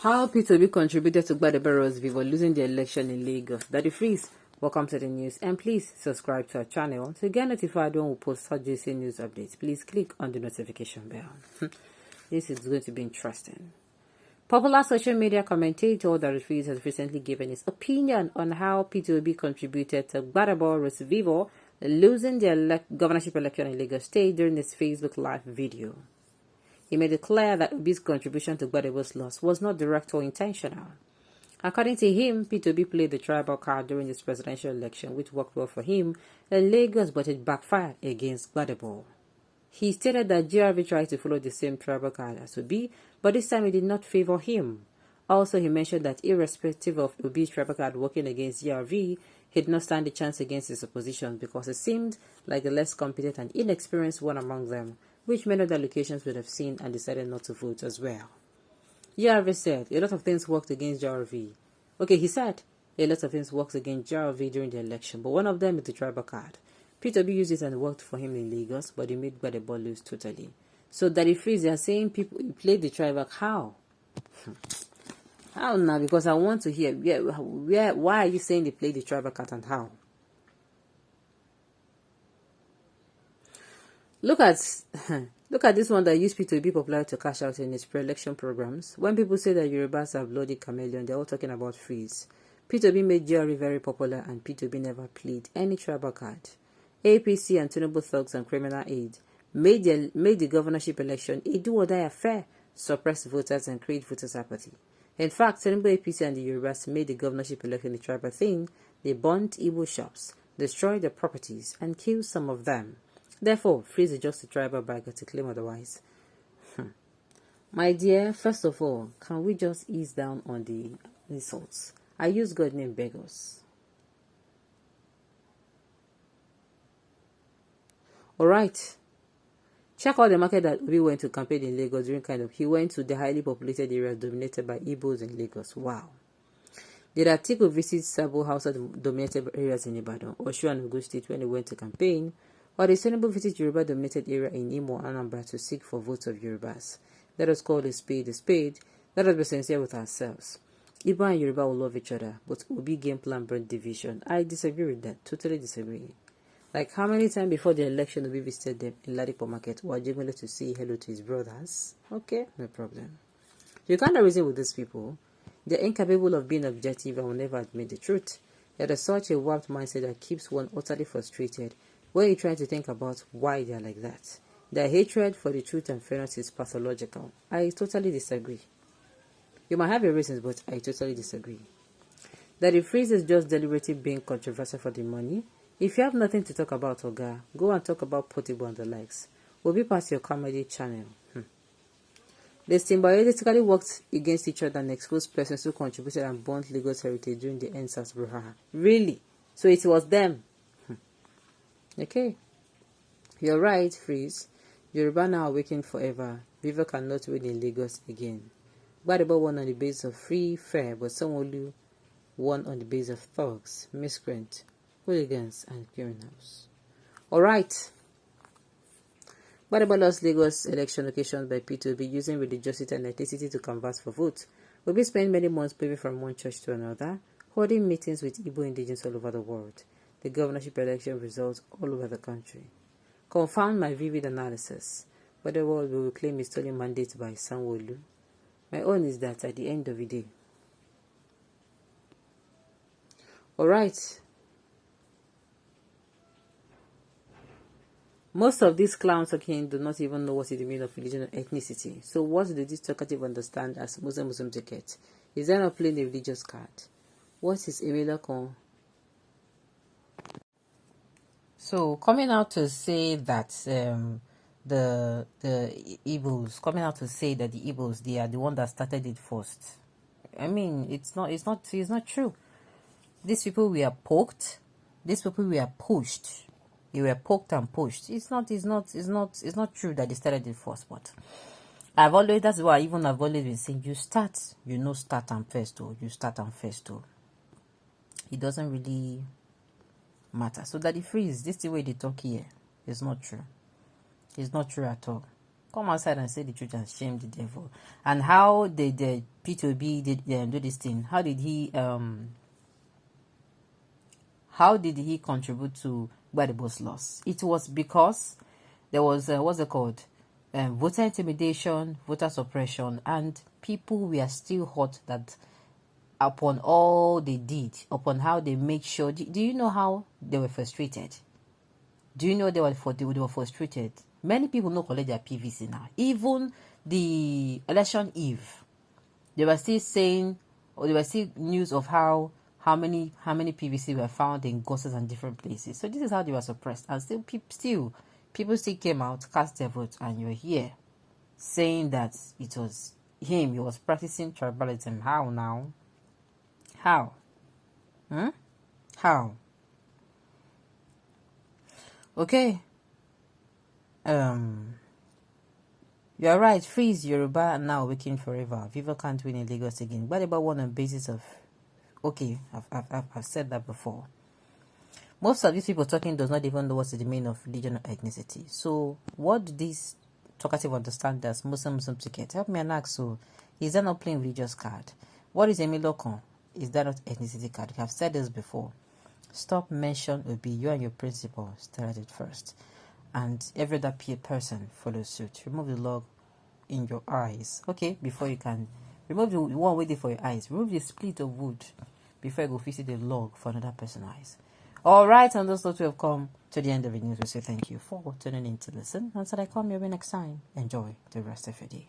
How P2B contributed to Gbadebo Rhodes-Vivour losing the election in Lagos. Daddy Freeze, welcome to the news, and please subscribe to our channel to get notified when we post such juicy news updates. Please click on the notification bell. This is going to be interesting. Popular social media commentator Daddy Freeze has recently given his opinion on how P2B contributed to Gbadebo Rhodes-Vivour losing the governorship election in Lagos State during his Facebook Live video. He made it clear that Obi's contribution to Gbadebo's loss was not direct or intentional. According to him, P2B played the tribal card during this presidential election, which worked well for him in Lagos, but it backfired against Gbadebo. He stated that GRV tried to follow the same tribal card as Obi, but this time it did not favor him. Also, he mentioned that irrespective of Obi's tribal card working against GRV, he did not stand a chance against his opposition because it seemed like the less competent and inexperienced one among them, which many other locations would have seen and decided not to vote as well. GRV said a lot of things worked against GRV. Okay, he said a lot of things worked against GRV during the election, but one of them is the tribal card. P2B used it and it worked for him in Lagos, but he made Gbadebo lose totally. So Daddy Freeze, they are saying people played the tribal. How? How now? Because I want to hear why are you saying they played the tribal card and how? Look at this one that used P2B popular to cash out in his pre-election programs. When people say that Yorubas are bloody chameleon, they're all talking about Freeze. P2B made GRE very popular and P2B never played any tribal card. APC and Tinubu thugs and criminal aid made the governorship election a do-or-die affair, suppress voters and create voters' apathy. In fact, Tinubu, APC and the Yorubas made the governorship election a tribal thing. They burnt Igbo shops, destroyed their properties, and killed some of them. Therefore, Freeze is just a tribal bagger to claim otherwise. My dear, first of all, can we just ease down on the insults? I use God named beggars. Alright. Check out the market that we went to campaign in Lagos during he went to the highly populated areas dominated by Igbos in Lagos. Wow. Did Atiku visit several Hausa-dominated areas in Ibadan, Osun and Ogun State when he went to campaign? Or did Tinubu visit Yoruba-dominated area in Imo and Anambra to seek for votes of Yorubas? Let us call a spade a spade. Let us be sincere with ourselves. Igbo and Yoruba will love each other, but Obi game plan brought division. I disagree with that. Totally disagree. Like how many times before the election Obi visited them in Ladipo Market or Ajimele to say hello to his brothers? Okay, no problem. You can't reason with these people. They're incapable of being objective and will never admit the truth. Yet there's such a warped mindset that keeps one utterly frustrated when you try to think about why they are like that. Their hatred for the truth and fairness is pathological. I totally disagree. You might have your reasons, but I totally disagree. That the Freeze is just deliberately being controversial for the money. If you have nothing to talk about, Oga, go and talk about Portable and the likes. We'll be past your comedy channel. They symbiotically worked against each other and exposed persons who contributed and burnt Lagos heritage during the NSAS brouhaha. Really? So it was them. Okay. You're right, Freeze. Yoruba now awaken forever. Vivour cannot win in Lagos again. Gbadebo won on the basis of free, fair, but Sanwo-Olu won on the basis of thugs, miscreants, hooligans, and criminals. Alright. Gbadebo lost Lagos election locations by P2B using religiosity and ethnicity to canvass for votes. Obi spent many months moving from one church to another, holding meetings with Igbo indigenes all over the world. The governorship election results all over the country confound my vivid analysis. Whether world will claim a stolen mandate by Sanwo-Olu. My own is that at the end of the day. Alright. Most of these clowns talking do not even know what is the meaning of religion or ethnicity. So what do these talkative understand as Muslim ticket? Is there not playing a religious card? What is Emela Kon? So coming out to say that the Igbos they are the one that started it first. I mean, it's not true. These people were poked. These people were pushed. They were poked and pushed. It's not true that they started it first. But that's why I've always been saying you start and first. You start and first. It doesn't really matter. So that the Freeze, this is the way they talk here. It's not true. It's not true at all. Come outside and say the truth and shame the devil. And how did the P2B do this thing? How did he contribute to Gbadebo's loss? It was because there was what's it called? Voter intimidation, voter suppression, and people were still hot that upon all they did, upon how they make sure. Do you know how they were frustrated? Do you know they were frustrated? Many people no collect their PVC now. Even the election eve, they were still saying, or there were still news of how many PVC were found in gutters and different places. So this is how they were suppressed, and people still came out, cast their vote, and you're here saying that it was him. He was practicing tribalism. How now? How? How? Okay. You're right. Freeze Yoruba now waking forever. Viva can't win in Lagos again. What about one on basis of? Okay, I've said that before. Most of these people talking does not even know what's the meaning of religion or ethnicity. So what do these talkative understand as Muslim ticket? Help me and ask. So is that not playing religious card? What is Emilokon? Is that not ethnicity card? I've said this before. Stop, mention, obey. You and your principal started it first. And every other peer person follows suit. Remove the log in your eyes. Okay, before you can remove the one waiting for your eyes. Remove the split of wood before you go visit the log for another person's eyes. Alright, and those thoughts we have come to the end of the news. We say thank you for tuning in to listen. Until I come your way next time, enjoy the rest of your day.